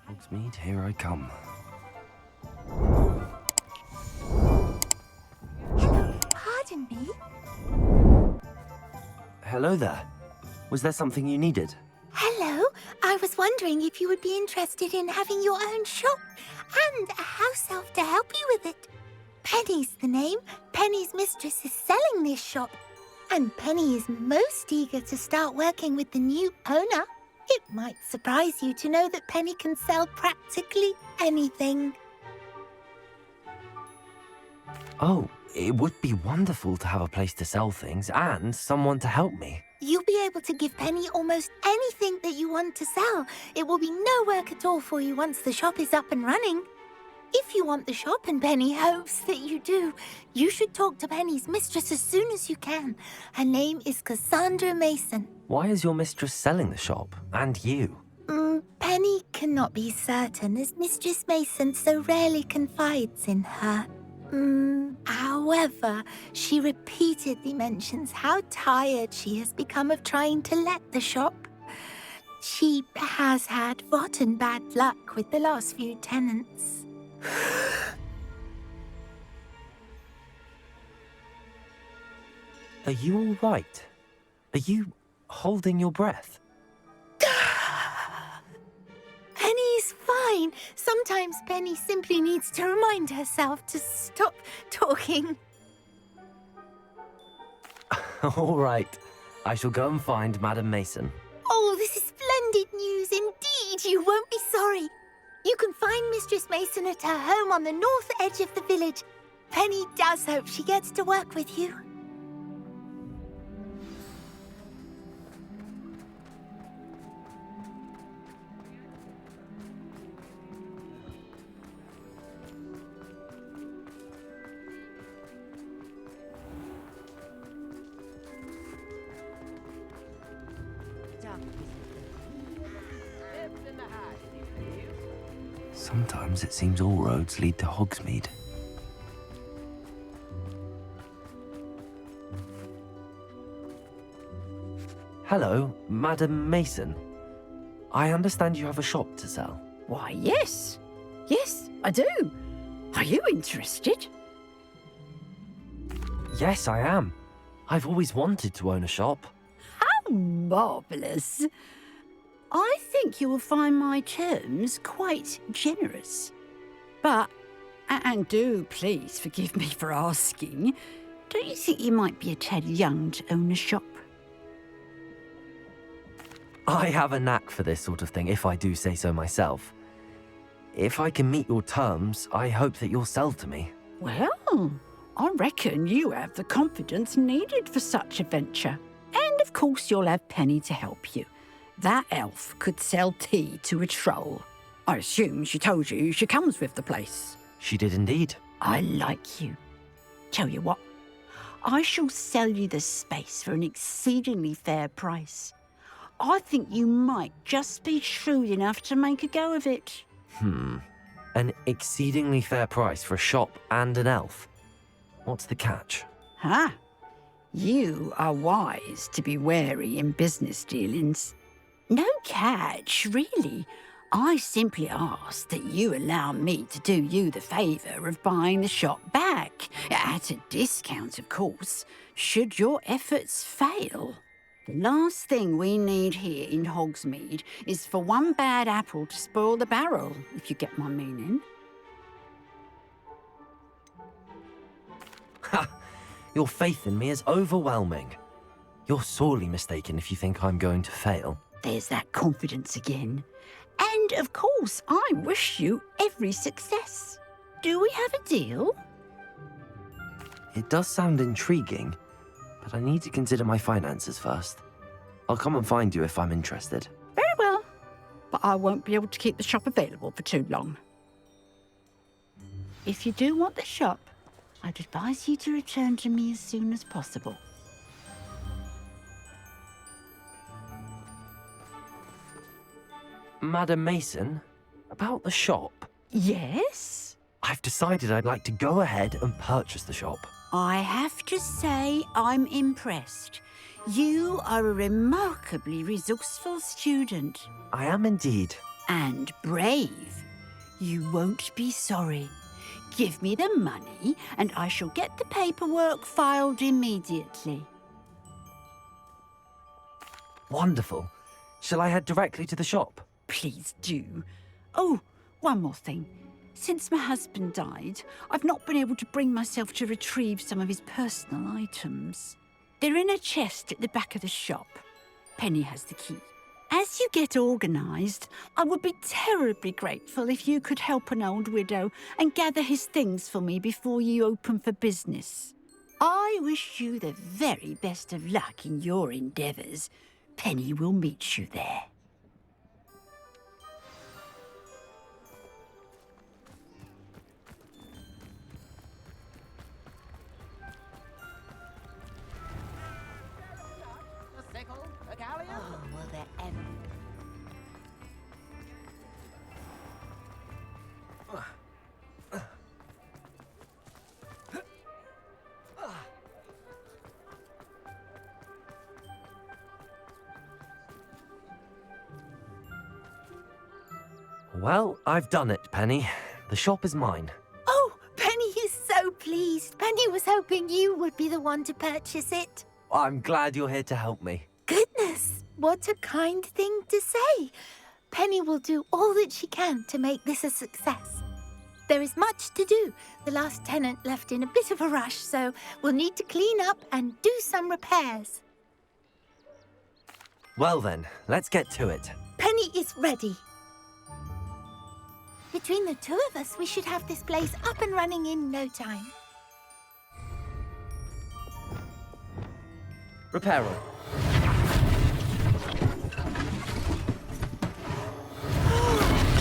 Hogsmeade, here I come. Pardon me? Hello there. Was there something you needed? Hello. I was wondering if you would be interested in having your own shop and a house elf to help you with it. Penny's the name. Penny's mistress is selling this shop. And Penny is most eager to start working with the new owner. It might surprise you to know that Penny can sell practically anything. Oh, it would be wonderful to have a place to sell things and someone to help me. You'll be able to give Penny almost anything that you want to sell. It will be no work at all for you once the shop is up and running. If you want the shop, and Penny hopes that you do, you should talk to Penny's mistress as soon as you can. Her name is Cassandra Mason. Why is your mistress selling the shop? And you? Penny cannot be certain, as Mistress Mason so rarely confides in her. However, she repeatedly mentions how tired she has become of trying to let the shop. She has had rotten bad luck with the last few tenants. Are you all right? Are you holding your breath? Penny's fine. Sometimes Penny simply needs to remind herself to stop talking. All right. I shall go and find Madam Mason. Oh, this is splendid news indeed. You won't be sorry. You can find Mistress Mason at her home on the north edge of the village. Penny does hope she gets to work with you. Sometimes it seems all roads lead to Hogsmeade. Hello, Madam Mason. I understand you have a shop to sell. Why, yes. Yes, I do. Are you interested? Yes, I am. I've always wanted to own a shop. How marvellous. I think you will find my terms quite generous. But, and do please forgive me for asking, don't you think you might be a tad young to own a shop? I have a knack for this sort of thing, if I do say so myself. If I can meet your terms, I hope that you'll sell to me. Well, I reckon you have the confidence needed for such a venture. And of course you'll have Penny to help you. That elf could sell tea to a troll. I assume she told you she comes with the place. She did indeed. I like you. Tell you what, I shall sell you the space for an exceedingly fair price. I think you might just be shrewd enough to make a go of it. An exceedingly fair price for a shop and an elf. What's the catch? Huh? You are wise to be wary in business dealings. No catch, really. I simply ask that you allow me to do you the favour of buying the shop back, at a discount, of course, should your efforts fail. The last thing we need here in Hogsmeade is for one bad apple to spoil the barrel, if you get my meaning. Ha! Your faith in me is overwhelming. You're sorely mistaken if you think I'm going to fail. There's that confidence again. And, of course, I wish you every success. Do we have a deal? It does sound intriguing, but I need to consider my finances first. I'll come and find you if I'm interested. Very well, but I won't be able to keep the shop available for too long. If you do want the shop, I'd advise you to return to me as soon as possible. Madam Mason, about the shop. Yes? I've decided I'd like to go ahead and purchase the shop. I have to say I'm impressed. You are a remarkably resourceful student. I am indeed. And brave. You won't be sorry. Give me the money and I shall get the paperwork filed immediately. Wonderful. Shall I head directly to the shop? Please do. Oh, one more thing. Since my husband died, I've not been able to bring myself to retrieve some of his personal items. They're in a chest at the back of the shop. Penny has the key. As you get organised, I would be terribly grateful if you could help an old widow and gather his things for me before you open for business. I wish you the very best of luck in your endeavours. Penny will meet you there. Oh, will there ever... Well, I've done it, Penny. The shop is mine. Oh, Penny is so pleased. Penny was hoping you would be the one to purchase it. I'm glad you're here to help me. Goodness, what a kind thing to say. Penny will do all that she can to make this a success. There is much to do. The last tenant left in a bit of a rush, so we'll need to clean up and do some repairs. Well then, let's get to it. Penny is ready. Between the two of us, we should have this place up and running in no time. Reparo.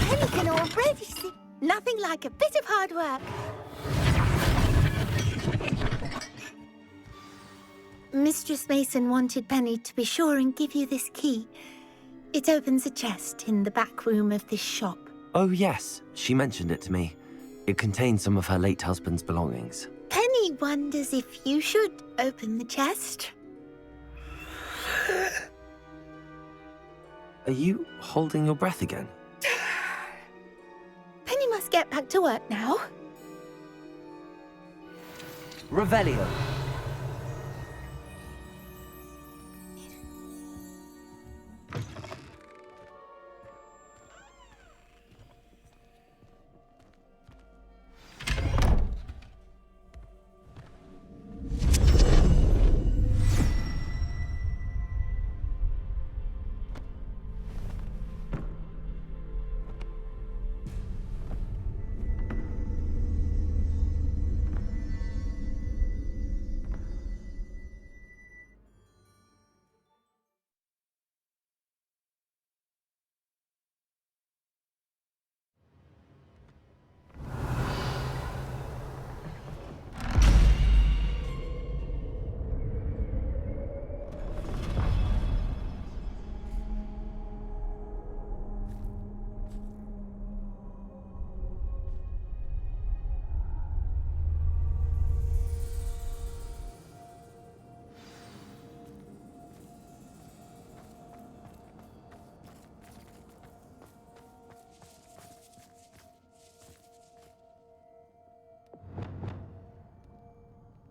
Penny can already see nothing like a bit of hard work. Mistress Mason wanted Penny to be sure and give you this key. It opens a chest in the back room of this shop. Oh yes, she mentioned it to me. It contains some of her late husband's belongings. Penny wonders if you should open the chest. Are you holding your breath again? Penny must get back to work now. Revelio.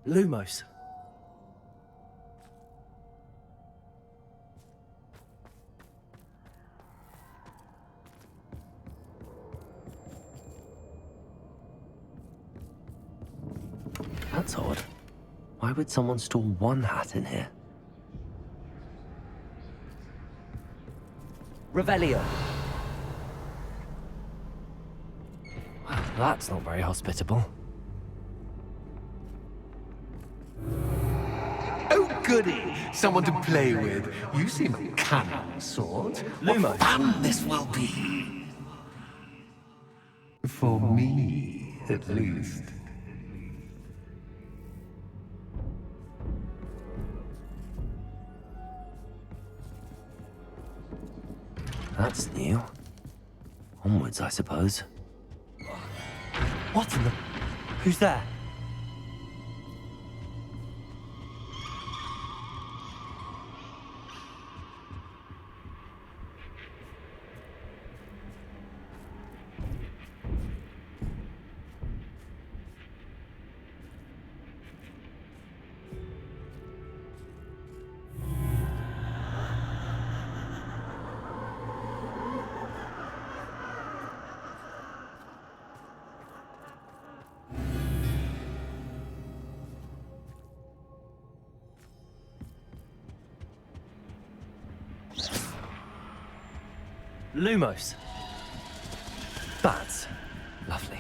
Lumos. That's odd. Why would someone store one hat in here? Revelio. Well, that's not very hospitable. Oh, goody! Someone to play with. You seem a cunning sort. Lumo. What fun this will be! For me, at least. That's new. Onwards, I suppose. What in the... Who's there? Lumos. Bats. Lovely.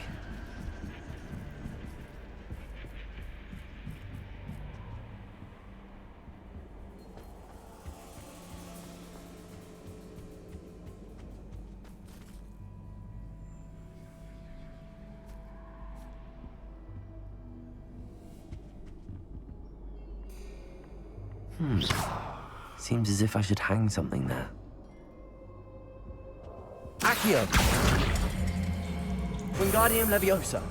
Seems as if I should hang something there. Accio! Wingardium Leviosa.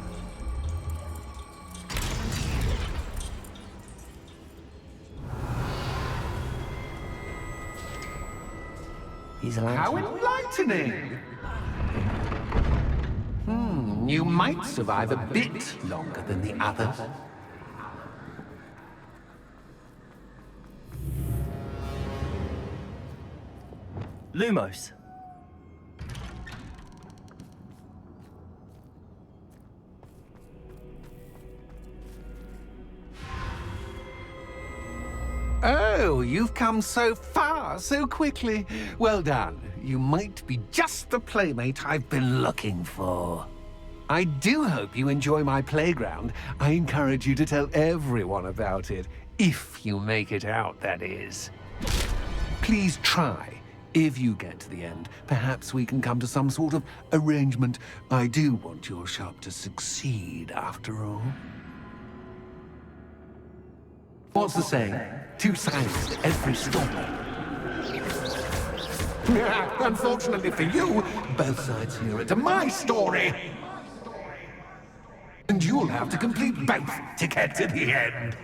He's allowed How to... enlightening! You might survive a bit longer than the others. Lumos. Oh, you've come so far, so quickly. Well done. You might be just the playmate I've been looking for. I do hope you enjoy my playground. I encourage you to tell everyone about it. If you make it out, that is. Please try. If you get to the end, perhaps we can come to some sort of arrangement. I do want your shop to succeed, after all. What's the saying? Two sides to every story. Unfortunately for you, both sides hear it to my story. And you'll have to complete both to get to the end.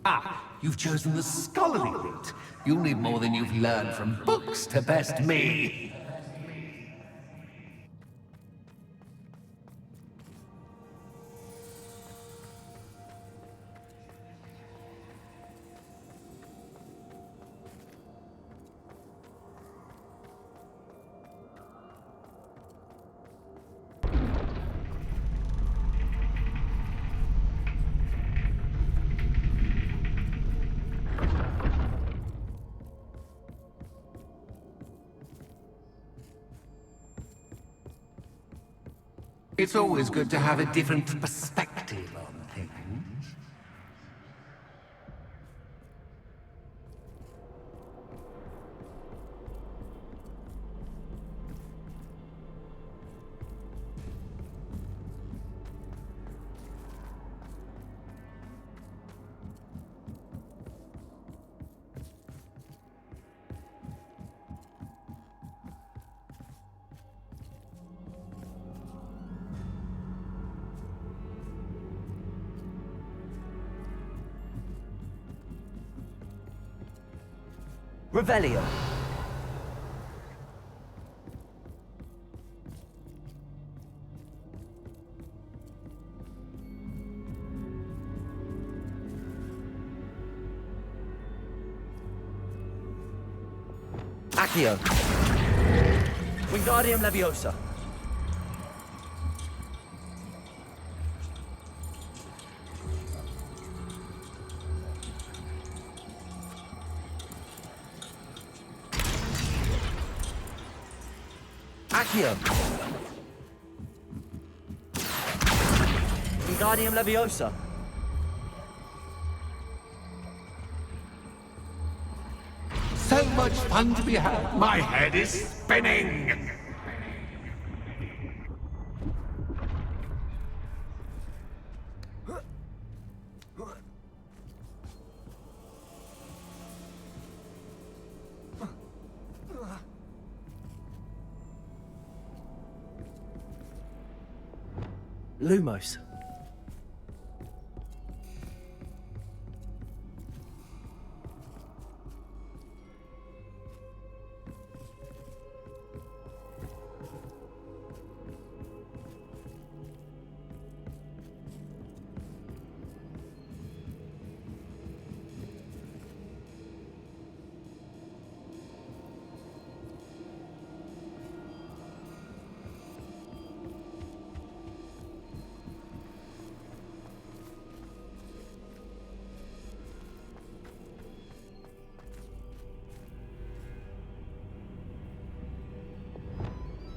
Ah, you've chosen the scholarly route. You'll need more than you've learned from books to best me. It's always good to have a different perspective on things. Revelio. Accio. Wingardium Leviosa. Accio. Wingardium Leviosa. So much fun to be had. My head is spinning. Lumos.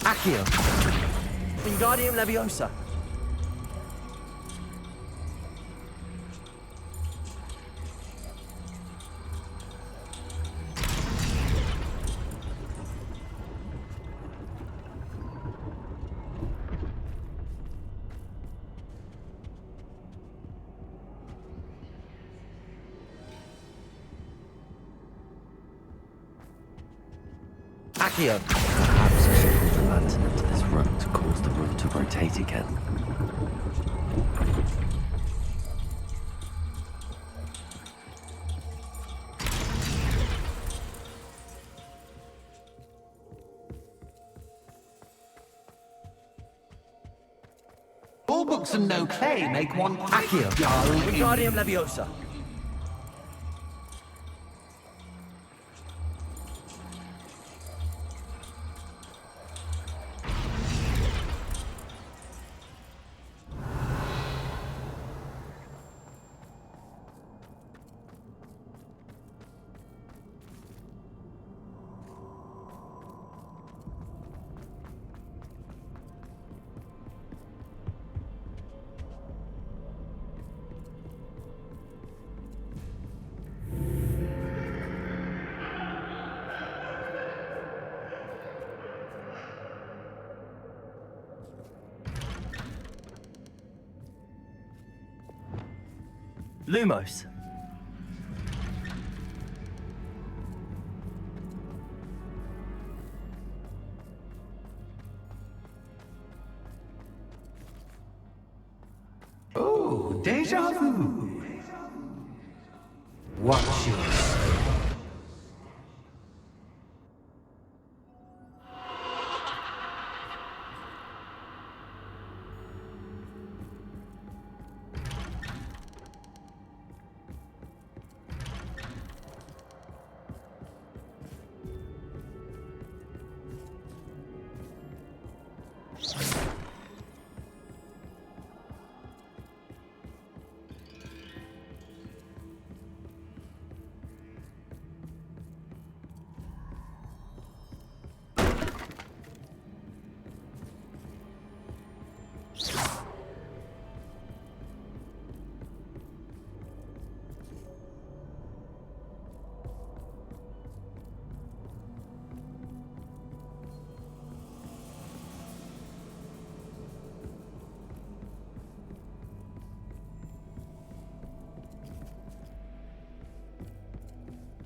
Accio. Wingardium Leviosa. Accio. Perhaps I should put the lantern into this room to cause the room to rotate again. All books and no clay make one Accio. Wingardium Leviosa. Lumos. Oh, deja vu. Watch your step.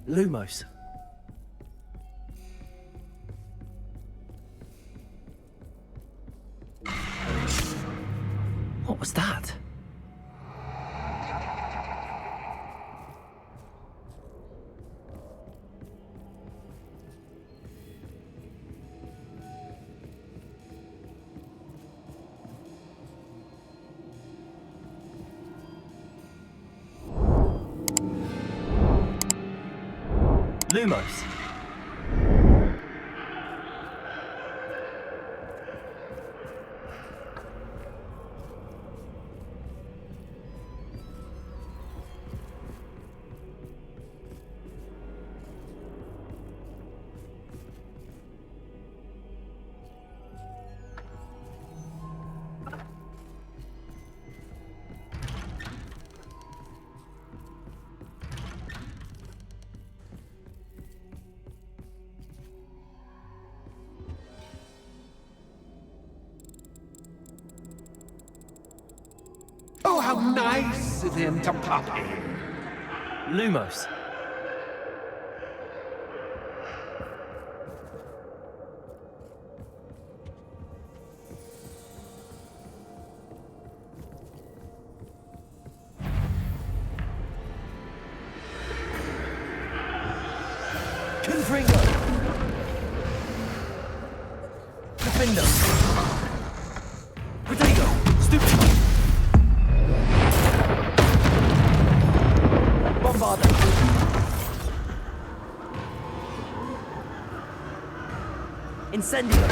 Lumos. What was that? Lumos. Oh, how nice of him to pop in. Lumos. Confringo! Defendo! Protego! Stupido! Bombardo! Incendio!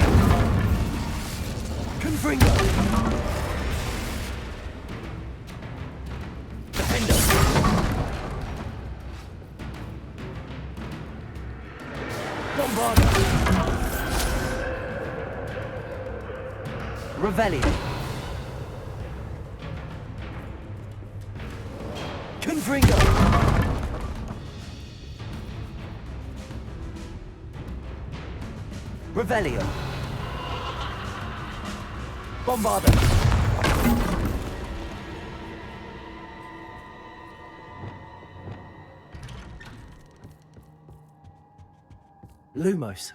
Confringo! Defendo! Bombardo! Revelio! Confringo! Revelio! Bombardo! Lumos.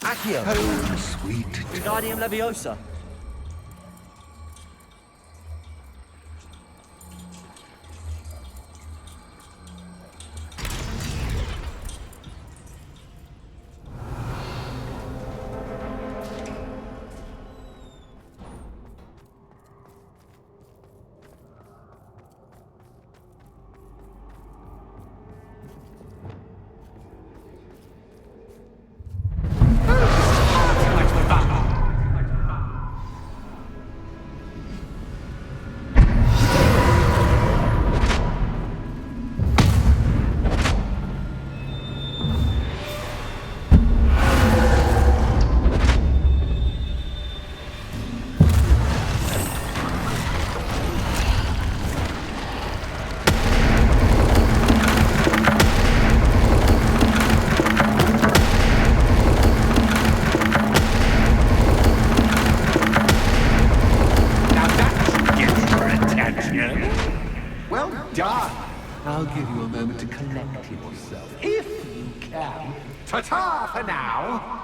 Accio. Home, sweet. Wingardium Leviosa. Well done. I'll give you a moment to collect yourself, if you can. Ta-ta for now.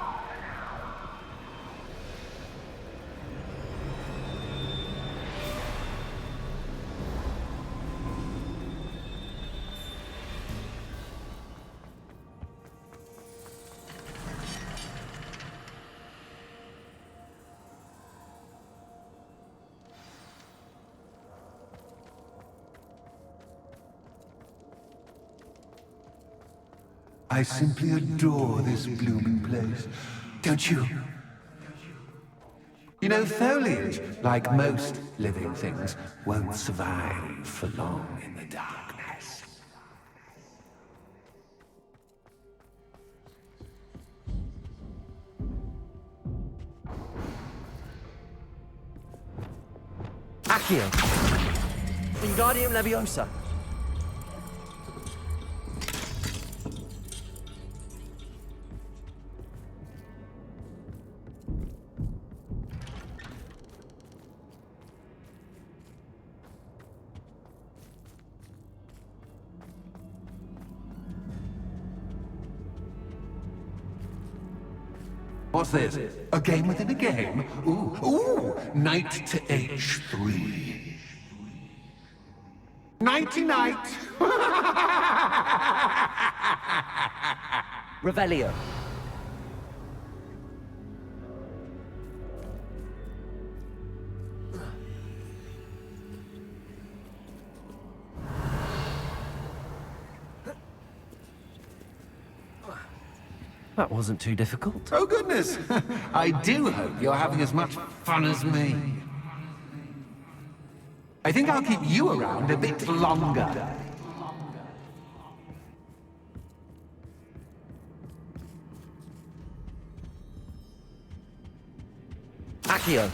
I simply adore this blooming place. Don't you? You know, foliage, like most living things, won't survive for long in the darkness. Accio. Wingardium Leviosa. What's this? A game within a game? Ooh, knight to H3. Nighty-night! Revelio. That wasn't too difficult. Oh, goodness! I do hope you're having as much fun as me. I think I'll keep you around a bit longer. Accio.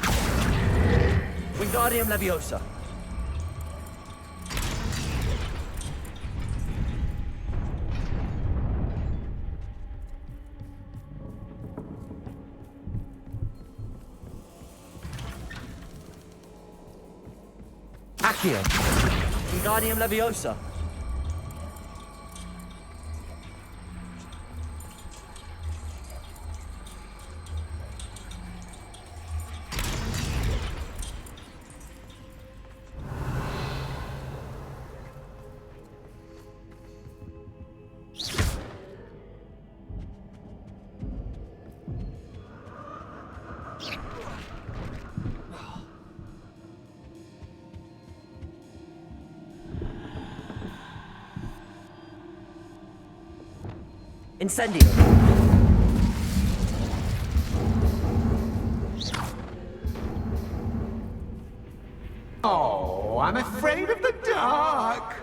Wingardium Leviosa. Accio. Wingardium Leviosa. Incendio. Oh, I'm afraid of the dark.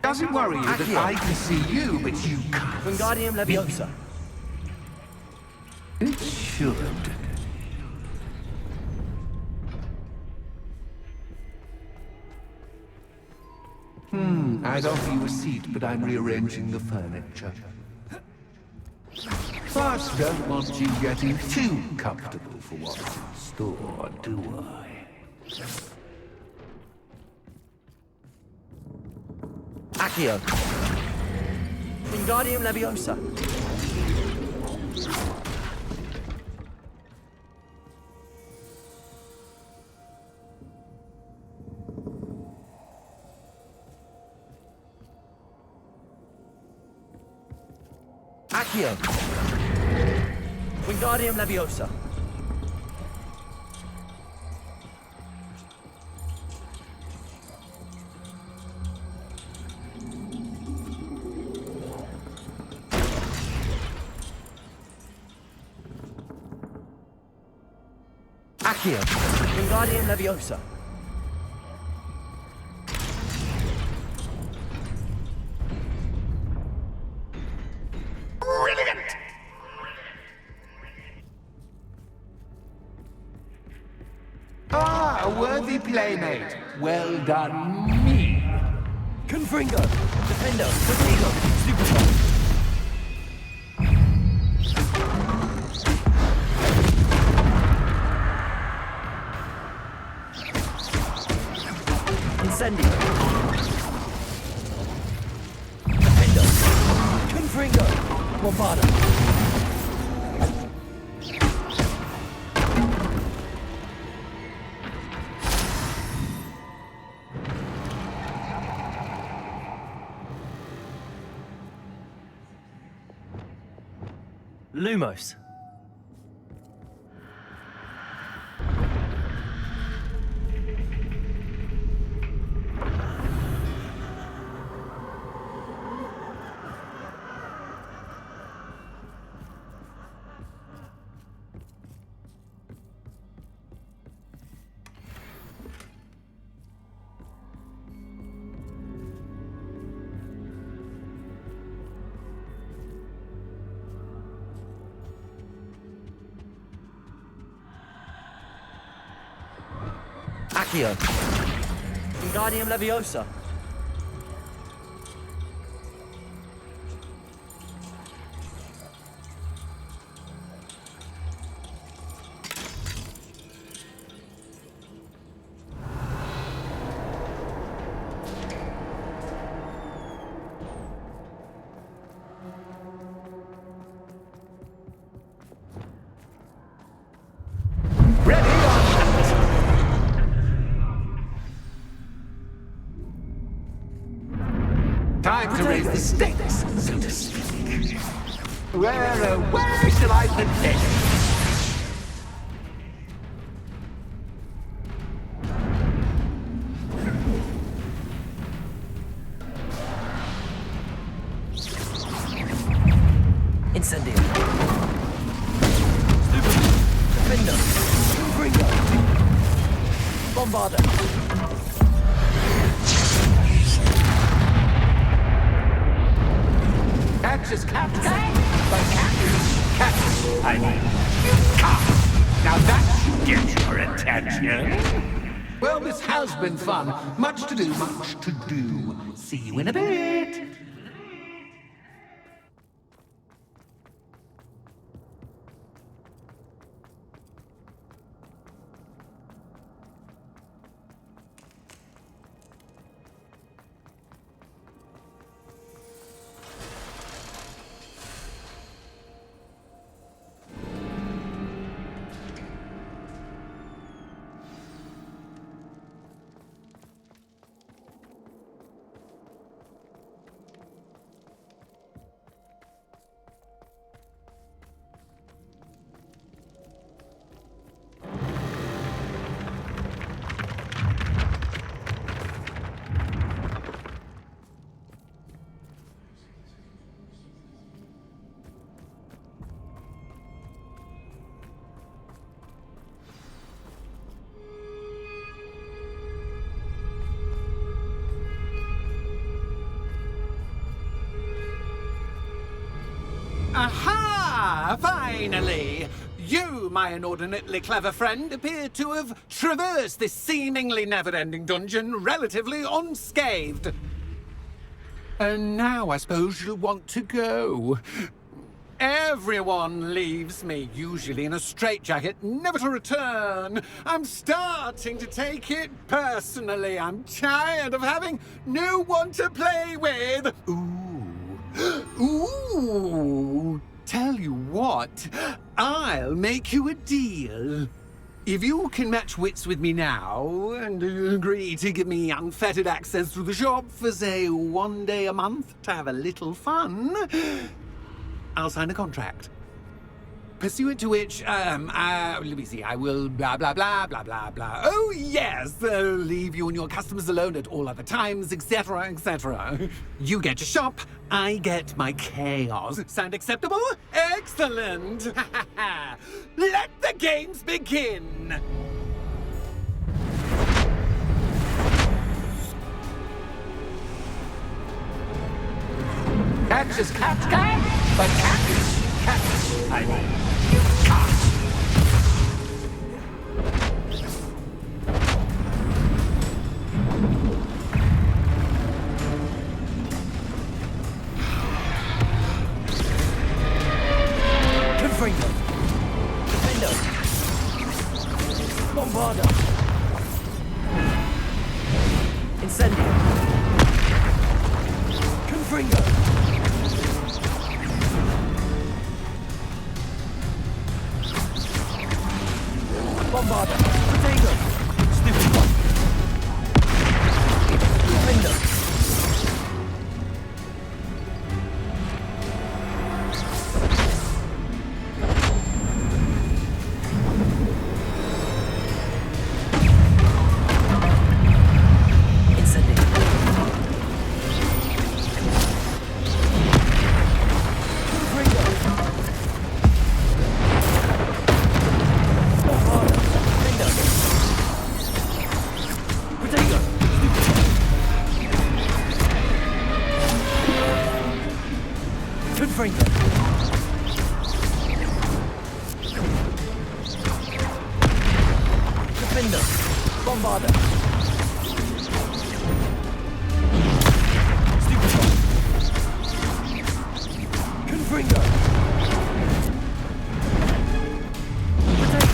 Does it worry you that Accio. I can see you, but you can't? Wingardium Leviosa. It should. I'd offer you a seat, but I'm rearranging the furniture. Plus, don't want you getting too comfortable for what's in store, do I? Accio. Wingardium Leviosa. Accio. Wingardium Leviosa. Accio. Wingardium Leviosa. Brilliant! Ah, a worthy playmate. Well done, me. Confringo. Defendo. Contigo. Stupefy. Incendio. Defendo. Confringo. Bombarda. Lumos. Accio. Wingardium Leviosa. Ready or time to raise the stakes, so to speak. Where shall I begin? Incendio. Stupefy. Defendo. Confringo. Bombarda. Catch is catch. But catch, I mean. Now that should get your attention. Well, this has been fun. Much to do, much to do. See you in a bit. Aha! Finally! You, my inordinately clever friend, appear to have traversed this seemingly never-ending dungeon relatively unscathed. And now I suppose you'll want to go. Everyone leaves me, usually in a straitjacket, never to return. I'm starting to take it personally. I'm tired of having no one to play with. Ooh. Tell you what, I'll make you a deal. If you can match wits with me now and agree to give me unfettered access to the shop for, say, 1 day a month to have a little fun, I'll sign a contract. Pursuant to which, let me see, I will blah, blah, blah, blah, blah, blah. Oh, yes, leave you and your customers alone at all other times, etc., etc. You get your shop, I get my chaos. Sound acceptable? Excellent! Let the games begin! Catch is cat, but cat is cat. I mean, you can't. Confringo. Defendo. Bombarda. Incendio. Confringo. Bombarda. Protego. Stupid one. Defendo. Incendio. Confringo. Bombarda. Protego. Confringo. Defendo. Bombarda. Stupid one. Confringo. Protego.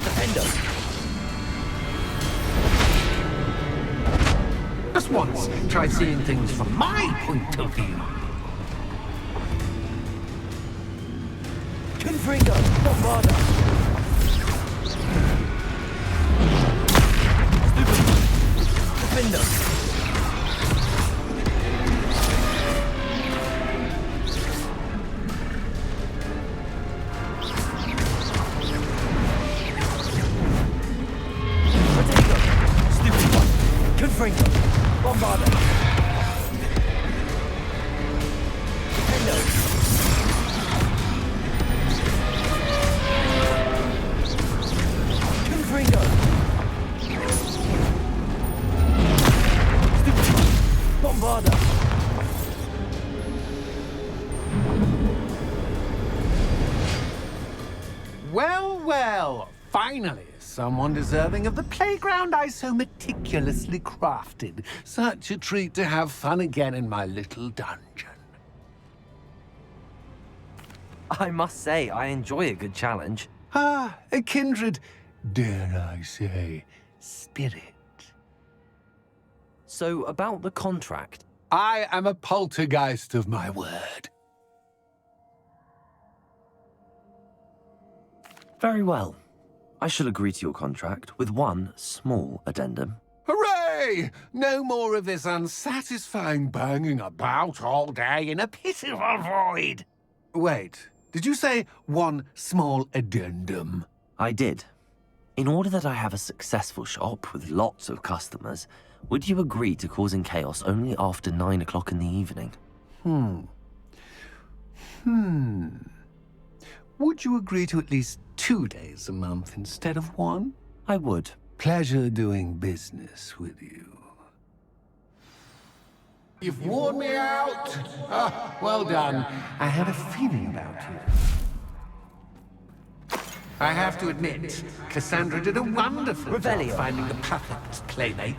Defendo. Just once, try seeing things from my point of view. Confringo. Bombarda. Stupid one. Defendo. Protego. Stupid one. Confringo. Bombarda. Defendo. Confringo. Stupid one. Bombarda. Well, finally, someone deserving of the playground I so meticulously crafted. Such a treat to have fun again in my little dungeon. I must say, I enjoy a good challenge. Ah, a kindred, dare I say, spirit. So, about the contract. I am a poltergeist of my word. Very well. I shall agree to your contract with one small addendum. Hooray! No more of this unsatisfying banging about all day in a pitiful void. Wait, did you say one small addendum? I did. In order that I have a successful shop with lots of customers, would you agree to causing chaos only after 9 o'clock in the evening? Would you agree to at least 2 days a month instead of 1? I would. Pleasure doing business with you. You've worn me out. Ah, well done. I had a feeling about you. I have to admit, Cassandra did a wonderful job Revelio. finding the perfect playmate.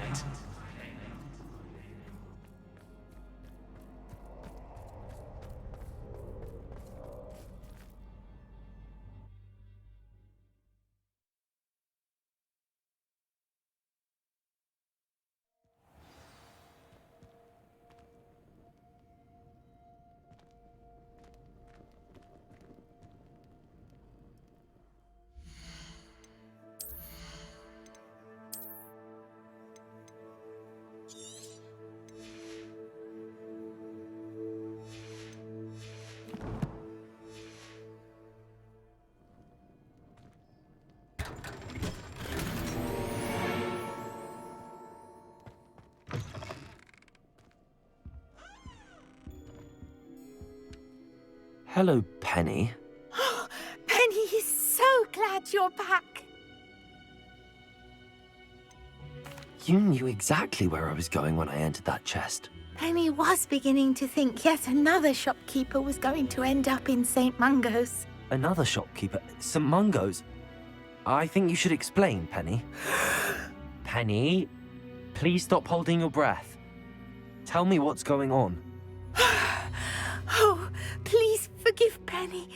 Hello, Penny. Penny is so glad you're back. You knew exactly where I was going when I entered that chest. Penny was beginning to think yet another shopkeeper was going to end up in St. Mungo's. Another shopkeeper, St. Mungo's. I think you should explain, Penny. Penny, please stop holding your breath. Tell me what's going on. Oh, please forgive Penny.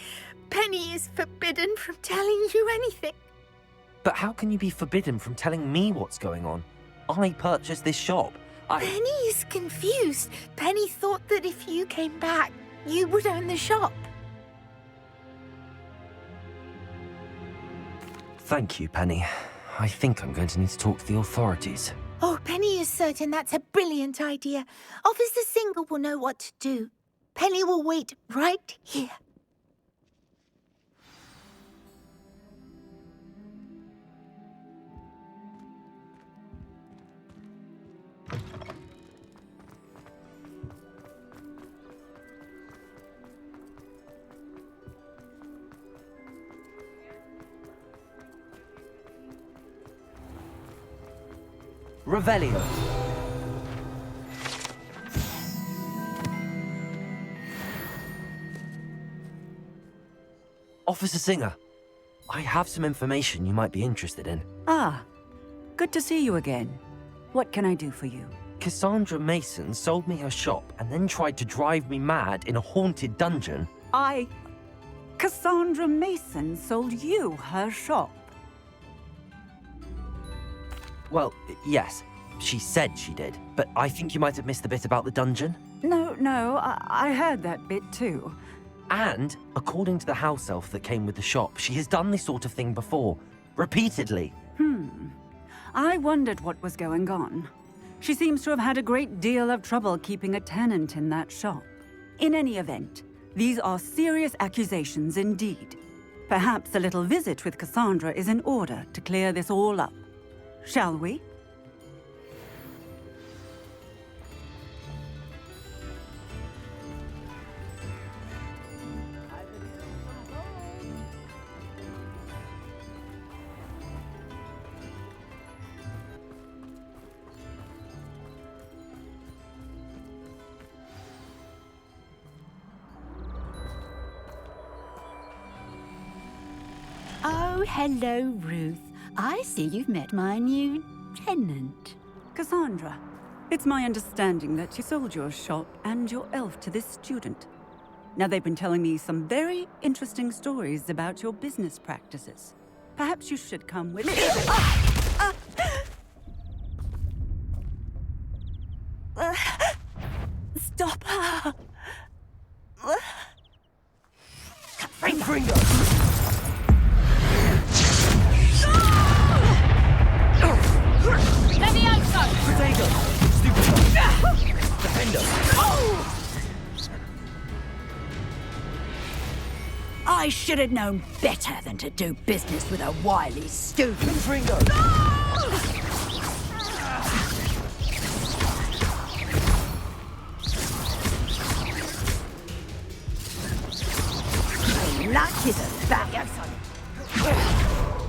Penny is forbidden from telling you anything. But how can you be forbidden from telling me what's going on? I purchased this shop. Penny is confused. Penny thought that if you came back, you would own the shop. Thank you, Penny. I think I'm going to need to talk to the authorities. Oh, Penny is certain that's a brilliant idea. Officer Single will know what to do. Penny will wait right here. Revelio. Officer Singer, I have some information you might be interested in. Ah, good to see you again. What can I do for you? Cassandra Mason sold me her shop and then tried to drive me mad in a haunted dungeon. Cassandra Mason sold you her shop. Well, yes, she said she did, but I think you might have missed the bit about the dungeon. No, I heard that bit too. And, according to the house elf that came with the shop, she has done this sort of thing before. Repeatedly. I wondered what was going on. She seems to have had a great deal of trouble keeping a tenant in that shop. In any event, these are serious accusations indeed. Perhaps a little visit with Cassandra is in order to clear this all up. Shall we? Oh, hello, Ruth. I see you've met my new tenant. Cassandra, it's my understanding that you sold your shop and your elf to this student. Now, they've been telling me some very interesting stories about your business practices. Perhaps you should come with me. Stop her! Ringo! Levioso! Potato! Stupid! Defender! I should have known better than to do business with a wily student. Ringo! Luck is a back.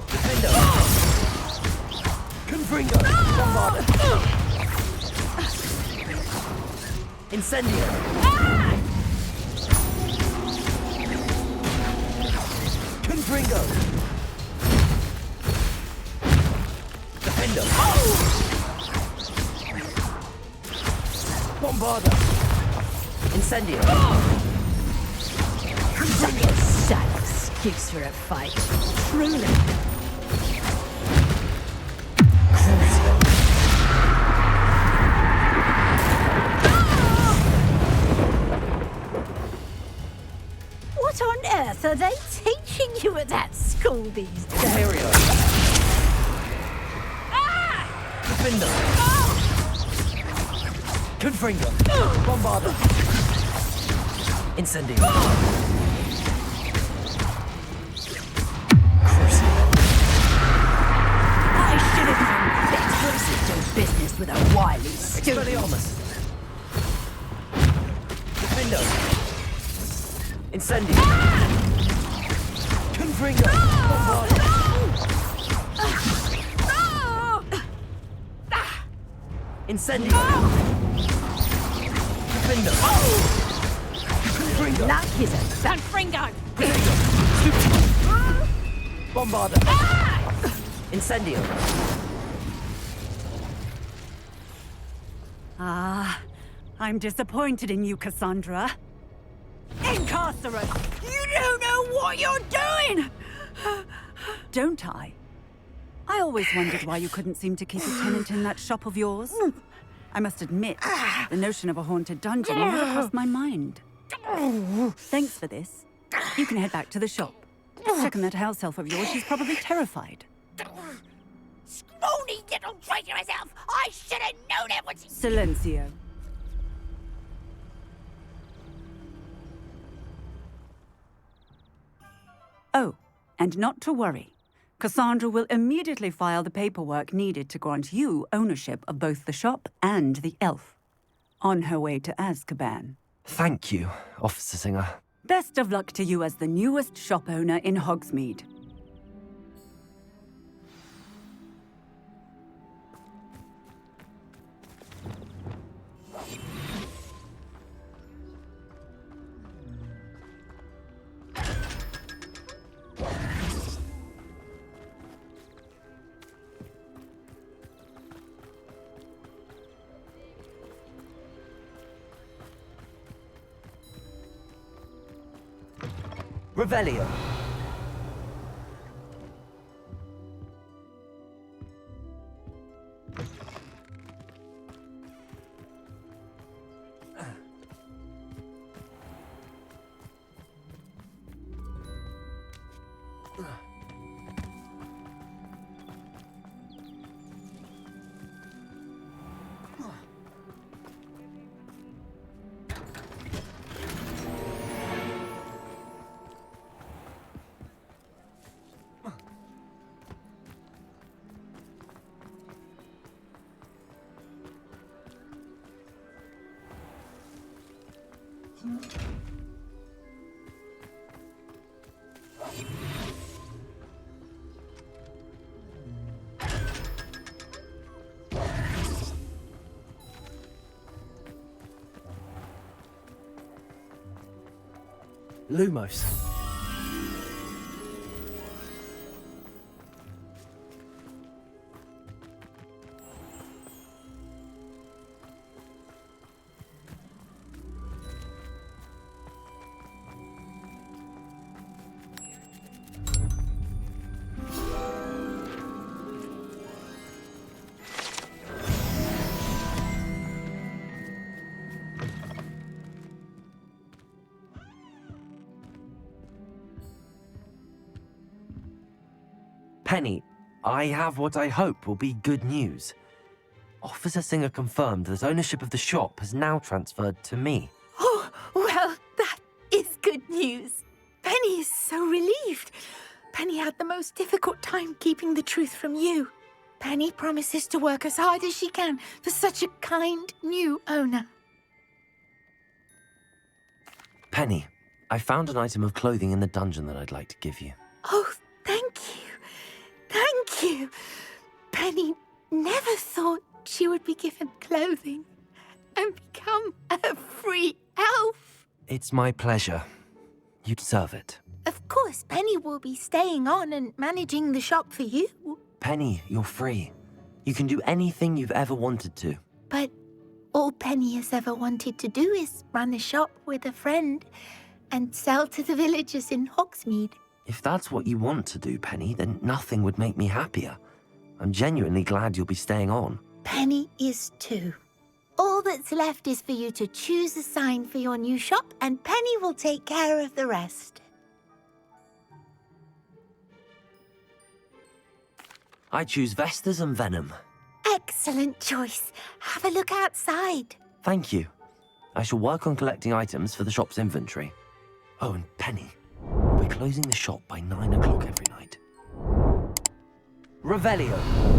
Defender! Confringo! Bombarder! Incendio! Confringo! Defendo! Bombarda! Incendio! Such a sad excuse for a fight. Truly. What on earth are they teaching you at that school these days? Imperio! Defendo! Confringo! Bombarda! Incendio! I should have known better to do business with a wily student. Expelliarmus! Defendo! Incendio! Confringo! Bombarda! Incendio! Defendo! Confringo! Luck is a Confringo! Bombarda! Incendio! Ah, I'm disappointed in you, Cassandra. Incarcerate! You don't know what you're doing! Don't I? I always wondered why you couldn't seem to keep a tenant in that shop of yours. I must admit, the notion of a haunted dungeon never crossed my mind. Thanks for this. You can head back to the shop. Checking that house elf of yours, she's probably terrified. Scrawny little traitorous elf! I should have known it was... Silencio. Oh, and not to worry. Cassandra will immediately file the paperwork needed to grant you ownership of both the shop and the elf. On her way to Azkaban. Thank you, Officer Singer. Best of luck to you as the newest shop owner in Hogsmeade. Revelio. Lumos. Penny, I have what I hope will be good news. Officer Singer confirmed that ownership of the shop has now transferred to me. Oh, well, that is good news. Penny is so relieved. Penny had the most difficult time keeping the truth from you. Penny promises to work as hard as she can for such a kind new owner. Penny, I found an item of clothing in the dungeon that I'd like to give you. Oh, thank you. Thank you. Penny never thought she would be given clothing and become a It's my pleasure. You deserve it. Of course, Penny will be staying on and managing the shop for you. Penny, you're free. You can do anything you've ever wanted to. But all Penny has ever wanted to do is run a shop with a friend and sell to the villagers in Hogsmeade. If that's what you want to do, Penny, then nothing would make me happier. I'm genuinely glad you'll be staying on. Penny is too. All that's left is for you to choose a sign for your new shop, and Penny will take care of the rest. I choose Vestas and Venom. Excellent choice. Have a look outside. Thank you. I shall work on collecting items for the shop's inventory. Oh, and Penny, we're closing the shop by 9 o'clock every night. Revelio.